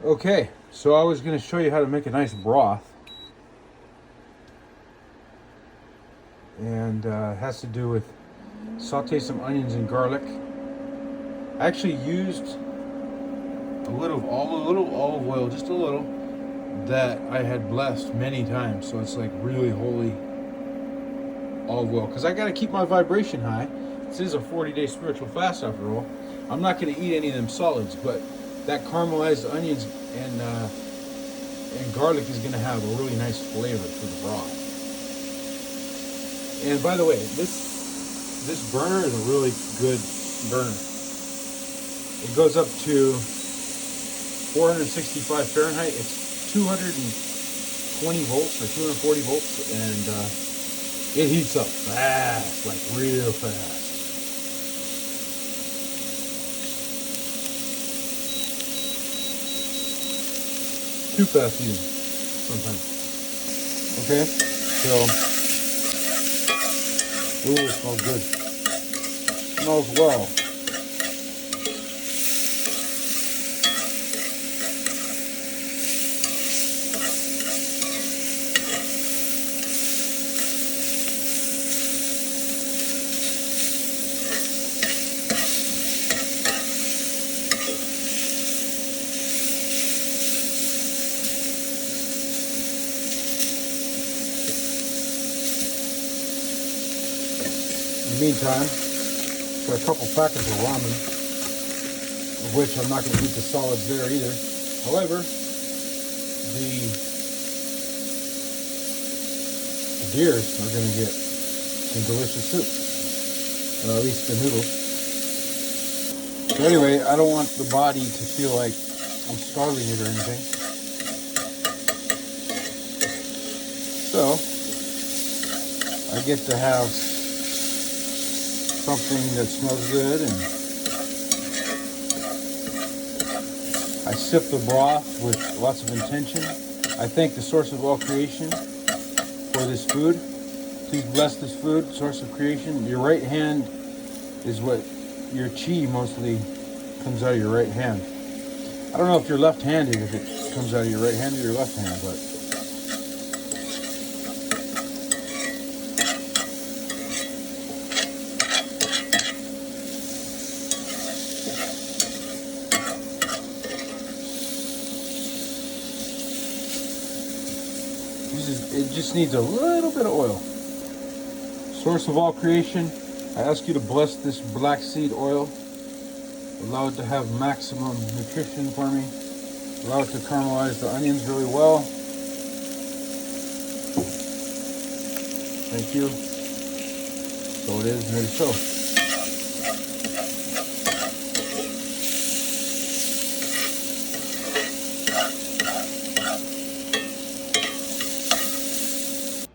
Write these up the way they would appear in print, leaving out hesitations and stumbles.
Okay, so I was going to show you how to make a nice broth. And it has to do with saute some onions and garlic. I actually used a little olive oil, just a little, that I had blessed many times. So it's like really holy olive oil. Because I got to keep my vibration high. This is a 40-day spiritual fast after all. I'm not going to eat any of them solids, but that caramelized onions and garlic is going to have a really nice flavor for the broth. And by the way, this burner is a really good burner. It goes up to 465 Fahrenheit. It's 220 volts or 240 volts, and it heats up fast, like real fast. Too fast even sometimes. Okay, so ooh, it smells good. Smells well. In the meantime, got a couple packets of ramen, of which I'm not going to eat the solids there either. However, the deers are going to get some delicious soup, or at least the noodles. So anyway, I don't want the body to feel like I'm starving it or anything. So I get to have something that smells good, and I sip the broth with lots of intention. I thank the source of all creation for this food. Please bless this food, source of creation. Your right hand is what your chi mostly comes out of your right hand. I don't know if you're left-handed, if it comes out of your right hand or your left hand, but it just needs a little bit of oil. Source of all creation, I ask you to bless this black seed oil. Allow it to have maximum nutrition for me. Allow it to caramelize the onions really well. Thank you. So it is, and it is so.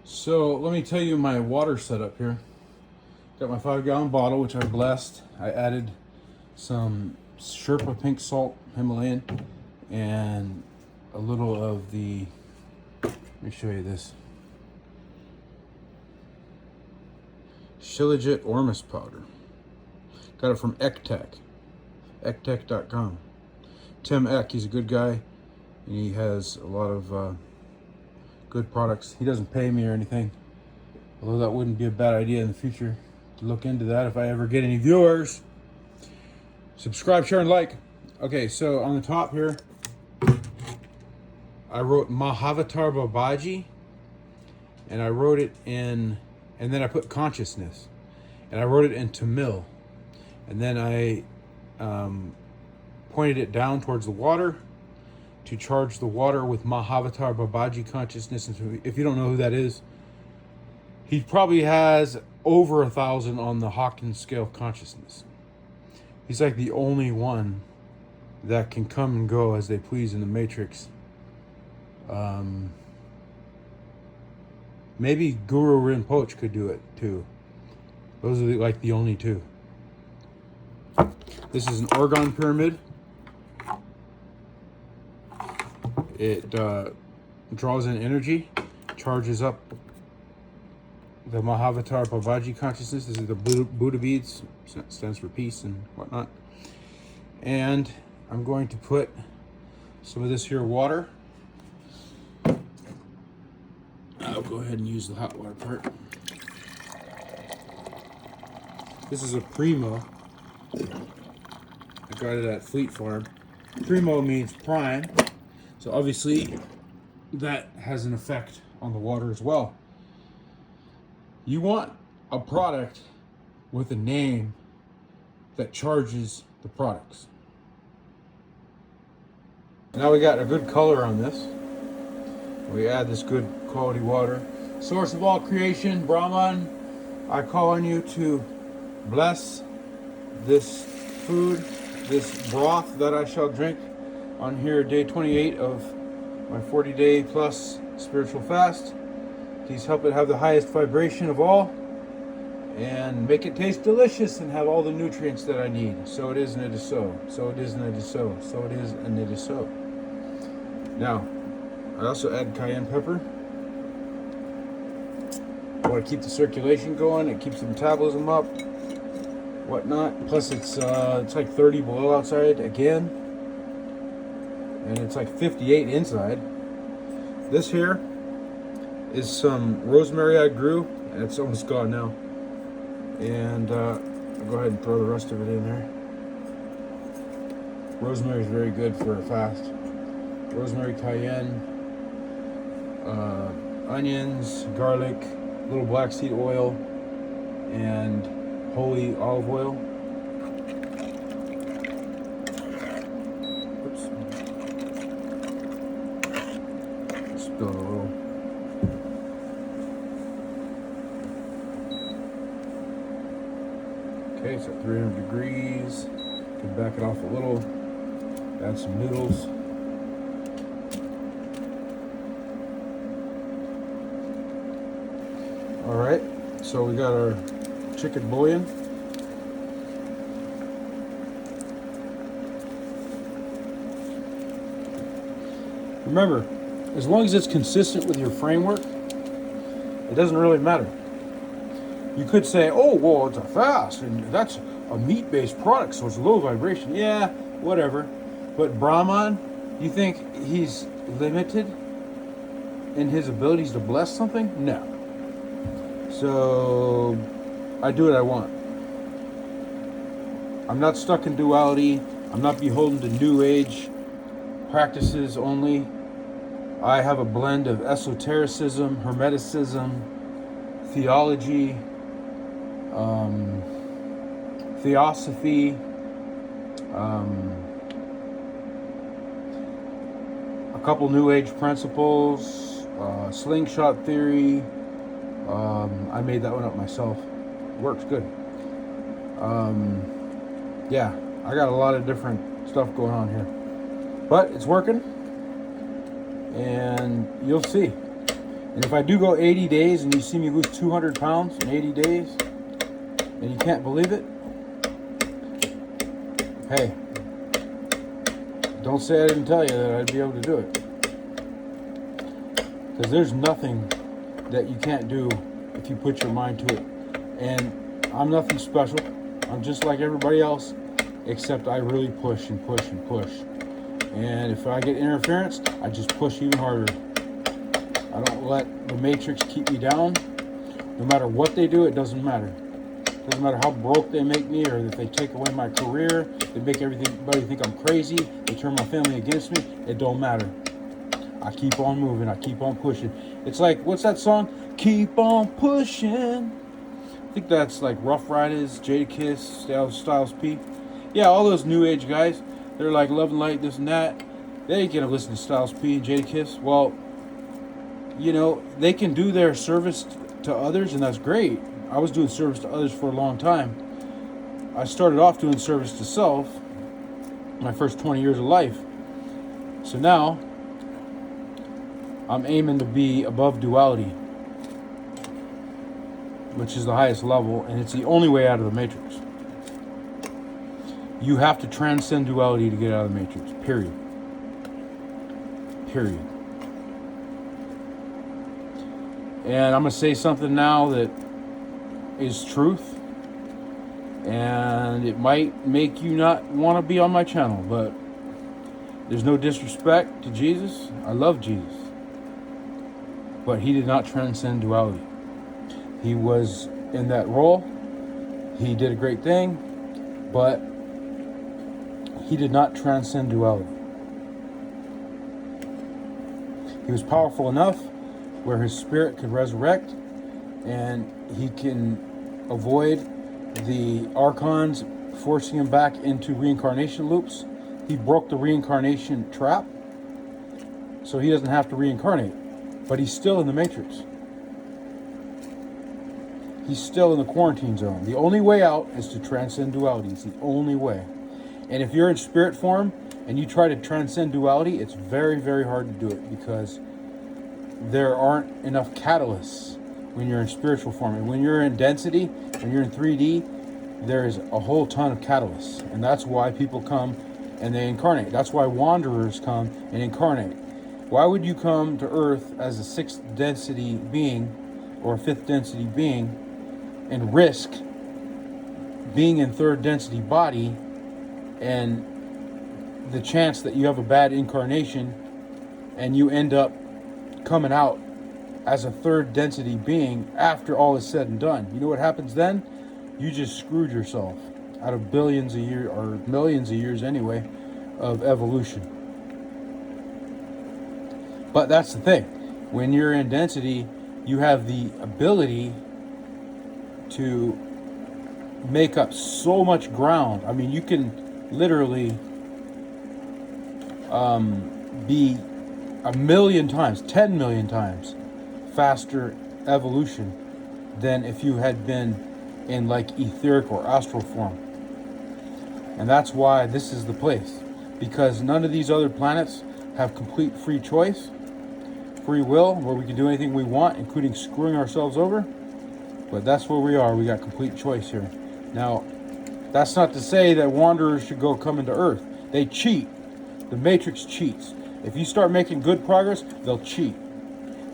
So let me tell you my water setup here. Got my 5-gallon bottle, which I blessed. I added some Sherpa pink salt, Himalayan, and a little of the, let me show you this, Shilajit Ormus powder. Got it from ectech.com. Tim Eck, he's a good guy, and he has a lot of good products. He doesn't pay me or anything, although that wouldn't be a bad idea in the future to look into that if I ever get any viewers. Subscribe, share, and like. Okay, so on the top here, I wrote Mahavatar Babaji, and I wrote it in, and then I put consciousness, and I wrote it in Tamil, and then I pointed it down towards the water to charge the water with Mahavatar Babaji consciousness. And if you don't know who that is, he probably has over 1,000 on the Hawkins scale of consciousness. He's like the only one that can come and go as they please in the Matrix. Maybe Guru Rinpoche could do it too. Those are like the only two. This is an orgone pyramid. It draws in energy, charges up the Mahavatar Babaji consciousness. This is the Buddha beads, stands for peace and whatnot. And I'm going to put some of this here water. I'll go ahead and use the hot water part. This is a Primo. I got it at Fleet Farm. Primo means prime, so obviously that has an effect on the water as well. You want a product with a name that charges the products. Now we got a good color on this. We add this good quality water. Source of all creation, Brahman, I call on you to bless this food, this broth that I shall drink on here, day 28 of my 40-day plus spiritual fast. Please help it have the highest vibration of all and make it taste delicious and have all the nutrients that I need. So it is and it is so. So it is and it is so. So it is and it is so. Now, I also add cayenne pepper. I want to keep the circulation going. It keeps the metabolism up, whatnot. Plus, it's like 30 below outside again, and it's like 58 inside. This here is some rosemary I grew, and it's almost gone now. And I'll go ahead and throw the rest of it in there. Rosemary is very good for a fast. Rosemary, cayenne, onions, garlic, little black seed oil, and holy olive oil. Oops. Spilled a little. Okay, it's at 300 degrees. Can back it off a little. Add some noodles. All right, so we got our chicken bouillon. Remember, as long as it's consistent with your framework, it doesn't really matter. You could say, oh, well, it's a fast, and that's a meat-based product, so it's low vibration. Yeah, whatever. But Brahman, you think he's limited in his abilities to bless something? No. So I do what I want. I'm not stuck in duality. I'm not beholden to New Age practices only. I have a blend of esotericism, hermeticism, theology, theosophy, a couple New Age principles, slingshot theory. I made that one up myself. Works good. Yeah, I got a lot of different stuff going on here, but it's working, and you'll see. And if I do go 80 days and you see me lose 200 pounds in 80 days, and you can't believe it, hey, don't say I didn't tell you that I'd be able to do it. Because there's nothing that you can't do if you put your mind to it. And I'm nothing special. I'm just like everybody else, except I really push and push and push. And if I get interference, I just push even harder. I don't let the matrix keep me down. No matter what they do, it doesn't matter. It doesn't matter how broke they make me, or if they take away my career, they make everybody think I'm crazy, they turn my family against me, it don't matter. I keep on moving, I keep on pushing. It's like, what's that song? Keep on pushing. I think that's like Rough Riders, Jadakiss, Styles P. Yeah, all those New Age guys, they're like Love and Light, this and that. They ain't gonna listen to Styles P and Jadakiss. Well, you know, they can do their service to others, and that's great. I was doing service to others for a long time. I started off doing service to self my first 20 years of life. So now I'm aiming to be above duality, which is the highest level, and it's the only way out of the matrix. You have to transcend duality to get out of the matrix, period. Period. And I'm going to say something now that is truth, and it might make you not want to be on my channel, but There's no disrespect to Jesus. I love Jesus. But he did not transcend duality. He was in that role. He did a great thing, but he did not transcend duality. He was powerful enough where his spirit could resurrect, and he can avoid the archons forcing him back into reincarnation loops. He broke the reincarnation trap, so he doesn't have to reincarnate. But he's still in the matrix. He's still in the quarantine zone. The only way out is to transcend duality. It's the only way. And if you're in spirit form and you try to transcend duality, it's very, very hard to do it because there aren't enough catalysts when you're in spiritual form. And when you're in density, when you're in 3D, there is a whole ton of catalysts. And that's why people come and they incarnate. That's why wanderers come and incarnate. Why would you come to Earth as a 6th density being or a 5th density being and risk being in 3rd density body and the chance that you have a bad incarnation and you end up coming out as a 3rd density being after all is said and done? You know what happens then? You just screwed yourself out of billions of years, or millions of years anyway, of evolution. But that's the thing. When you're in density, you have the ability to make up so much ground. I mean, you can literally be 1,000,000 times, 10 million times faster evolution than if you had been in like etheric or astral form. And that's why this is the place, because none of these other planets have complete free choice, free will, where we can do anything we want, including screwing ourselves over. But that's where we are. We got complete choice here. Now, that's not to say that wanderers should go come into Earth. They cheat. The Matrix cheats. If you start making good progress, they'll cheat.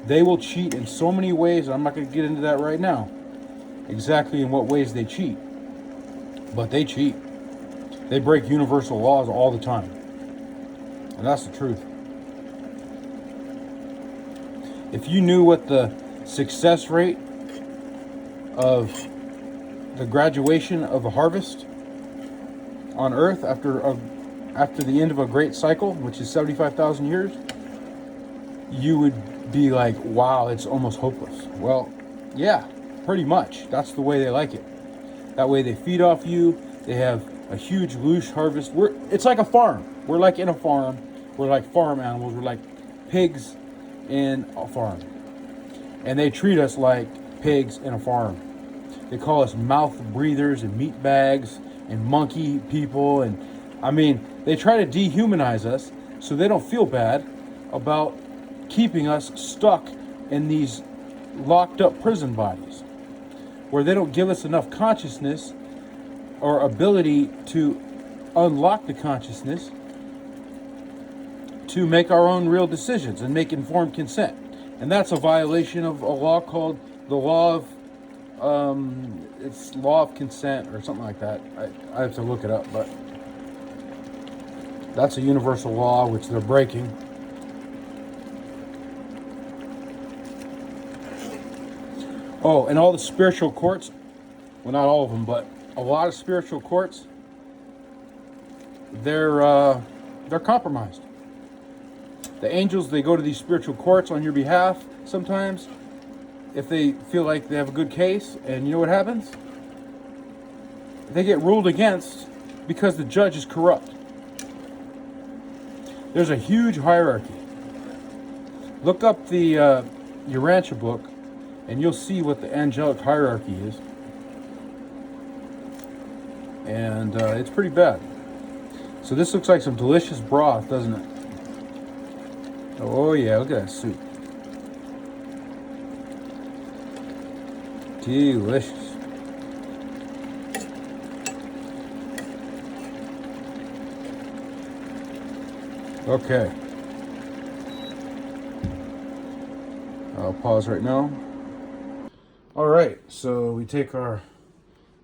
They will cheat in so many ways. I'm not going to get into that right now, exactly in what ways they cheat. But they cheat. They break universal laws all the time. And that's the truth. If you knew what the success rate of the graduation of a harvest on Earth after the end of a great cycle, which is 75,000 years, you would be like, wow, it's almost hopeless. Well, yeah, pretty much. That's the way they like it. That way they feed off you. They have a huge luge harvest. It's like a farm. We're like in a farm. We're like farm animals. We're like pigs in a farm. And they treat us like pigs in a farm. They call us mouth breathers and meat bags and monkey people. And I mean, they try to dehumanize us so they don't feel bad about keeping us stuck in these locked up prison bodies where they don't give us enough consciousness or ability to unlock the consciousness to make our own real decisions and make informed consent. And that's a violation of a law called the law of it's law of consent or something like that. I have to look it up, but that's a universal law which they're breaking. Oh, and all the spiritual courts, well, not all of them, but a lot of spiritual courts, they're compromised. The angels, they go to these spiritual courts on your behalf sometimes if they feel like they have a good case, and you know what happens? They get ruled against because the judge is corrupt. There's a huge hierarchy. Look up the Urantia book, and you'll see what the angelic hierarchy is. And it's pretty bad. So this looks like some delicious broth, doesn't it? Oh yeah, look at that soup. Delicious. Okay. I'll pause right now. All right, so we take our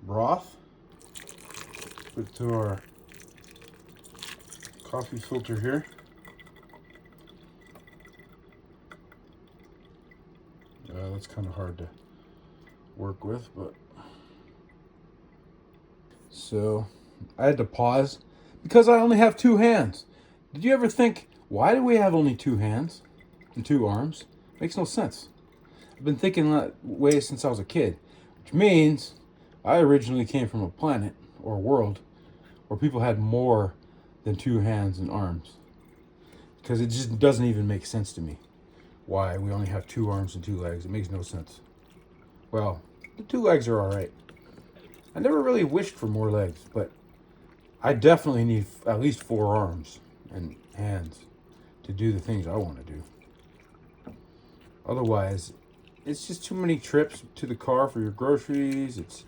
broth, put it to our coffee filter here. that's kind of hard to work with, but so I had to pause because I only have two hands. Did you ever think, why do we have only two hands and two arms? Makes no sense. I've been thinking that way since I was a kid, which means I originally came from a planet or a world where people had more than two hands and arms. Because it just doesn't even make sense to me why we only have two arms and two legs. It makes no sense. Well, the two legs are all right. I never really wished for more legs, but I definitely need at least four arms and hands to do the things I want to do. Otherwise, it's just too many trips to the car for your groceries.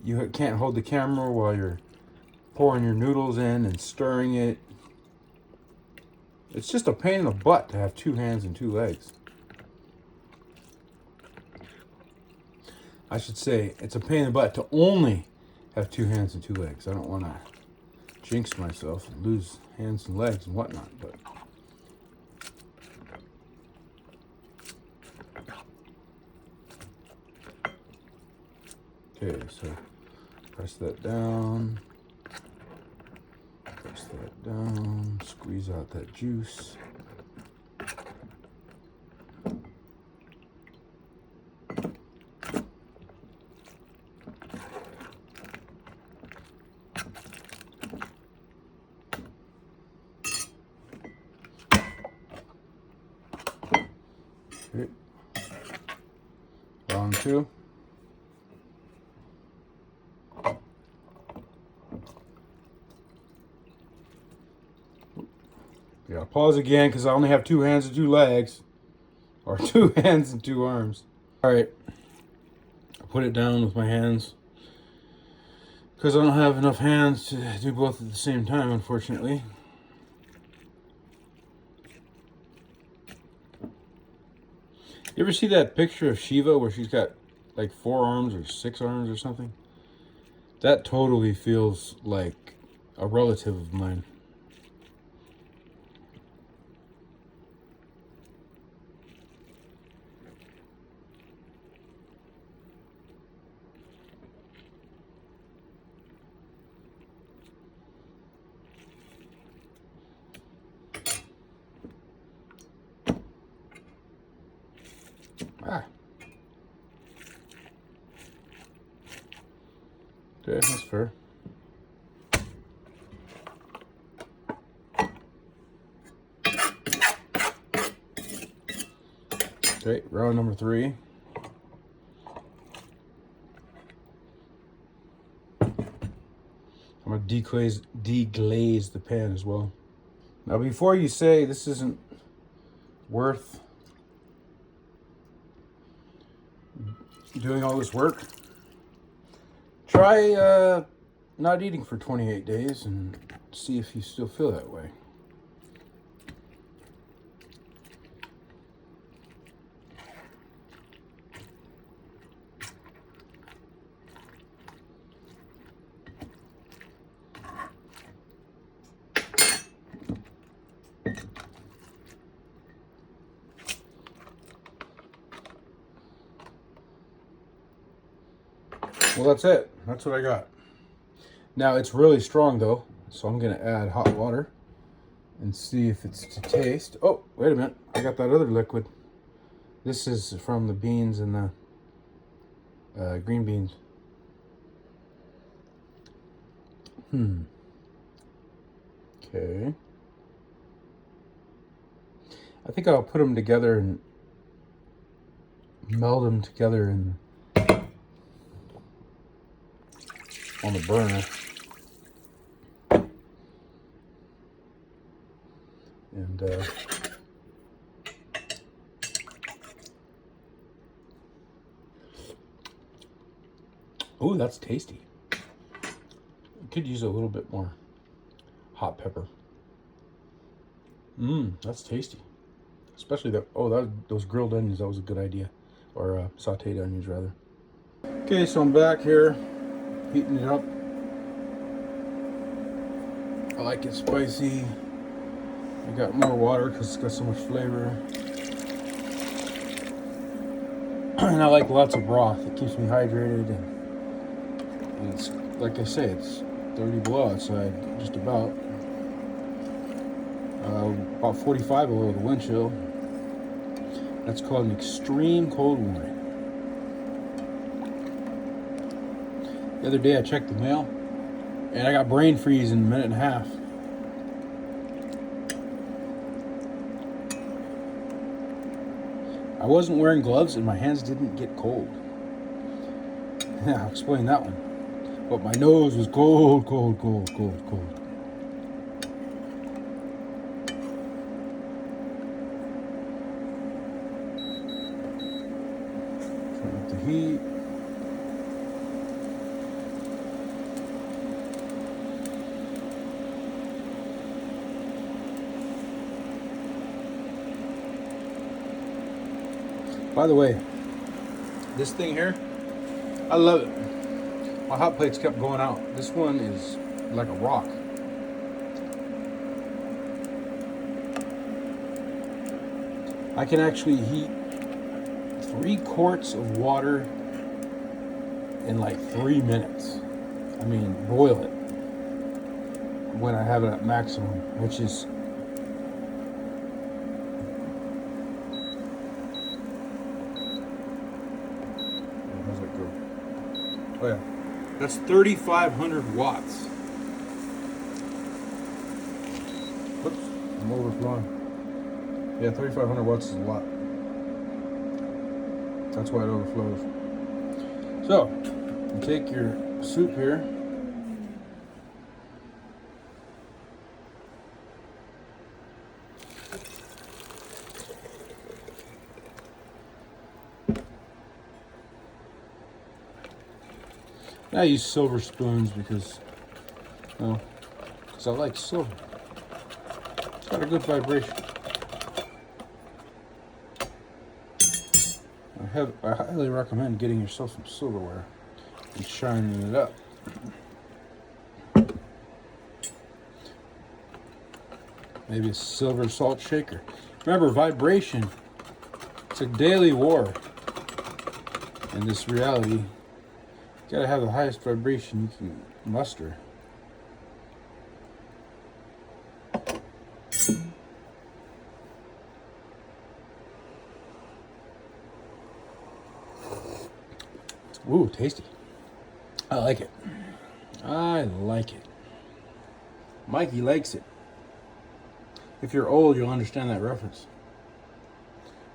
You can't hold the camera while you're pouring your noodles in and stirring it. It's just a pain in the butt to have two hands and two legs. I should say it's a pain in the butt to only have two hands and two legs. I don't want to jinx myself and lose hands and legs and whatnot, but okay, so press that down, squeeze out that juice. Okay. Round two. Yeah, pause again because I only have two hands and two legs, or two hands and two arms. All right, I put it down with my hands because I don't have enough hands to do both at the same time, unfortunately. You ever see that picture of Shiva where she's got like 4 arms or 6 arms or something? That totally feels like a relative of mine. Ah. Okay, that's fair. Okay, round number 3. I'm gonna deglaze the pan as well. Now, before you say this isn't worth doing all this work, try not eating for 28 days and see if you still feel that way. Well, that's it. That's what I got. Now, it's really strong, though, so I'm going to add hot water and see if it's to taste. Oh, wait a minute. I got that other liquid. This is from the beans and the green beans. Okay. I think I'll put them together and meld them together on the burner. And oh, that's tasty. Could use a little bit more hot pepper. That's tasty. Especially those grilled onions. That was a good idea, or sautéed onions rather. Okay, so I'm back here, heating it up. I like it spicy. I got more water because it's got so much flavor. And I like lots of broth. It keeps me hydrated, and it's like I say, it's 30 below outside, just about. About 45 below the wind chill. That's called an extreme cold warning. The other day I checked the mail, and I got brain freeze in a minute and a half. I wasn't wearing gloves and my hands didn't get cold. Yeah, I'll explain that one. But my nose was cold, cold, cold, cold, cold. Turn up the heat. By the way, this thing here, I love it. My hot plates kept going out. This one is like a rock. I can actually heat 3 quarts of water in like 3 minutes. I mean, boil it when I have it at maximum, which is oh yeah, that's 3,500 watts. Whoops, I'm overflowing. Yeah, 3,500 watts is a lot. That's why it overflows. So, you take your soup here. I use silver spoons because I like silver. It's got a good vibration. I highly recommend getting yourself some silverware and shining it up. Maybe a silver salt shaker. Remember, vibration, it's a daily war in this reality. You gotta have the highest vibration you can muster. Ooh, tasty. I like it. I like it. Mikey likes it. If you're old, you'll understand that reference.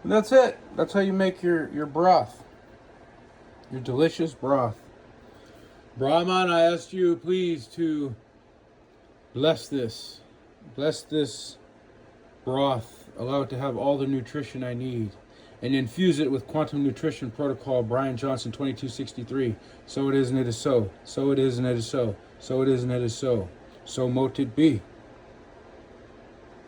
And that's it. That's how you make your broth. Your delicious broth. Brahman, I asked you please to bless this. Bless this broth. Allow it to have all the nutrition I need. And infuse it with Quantum Nutrition Protocol, Brian Johnson 2263. So it is and it is so. So it is and it is so. So it is and it is so. So mote it be.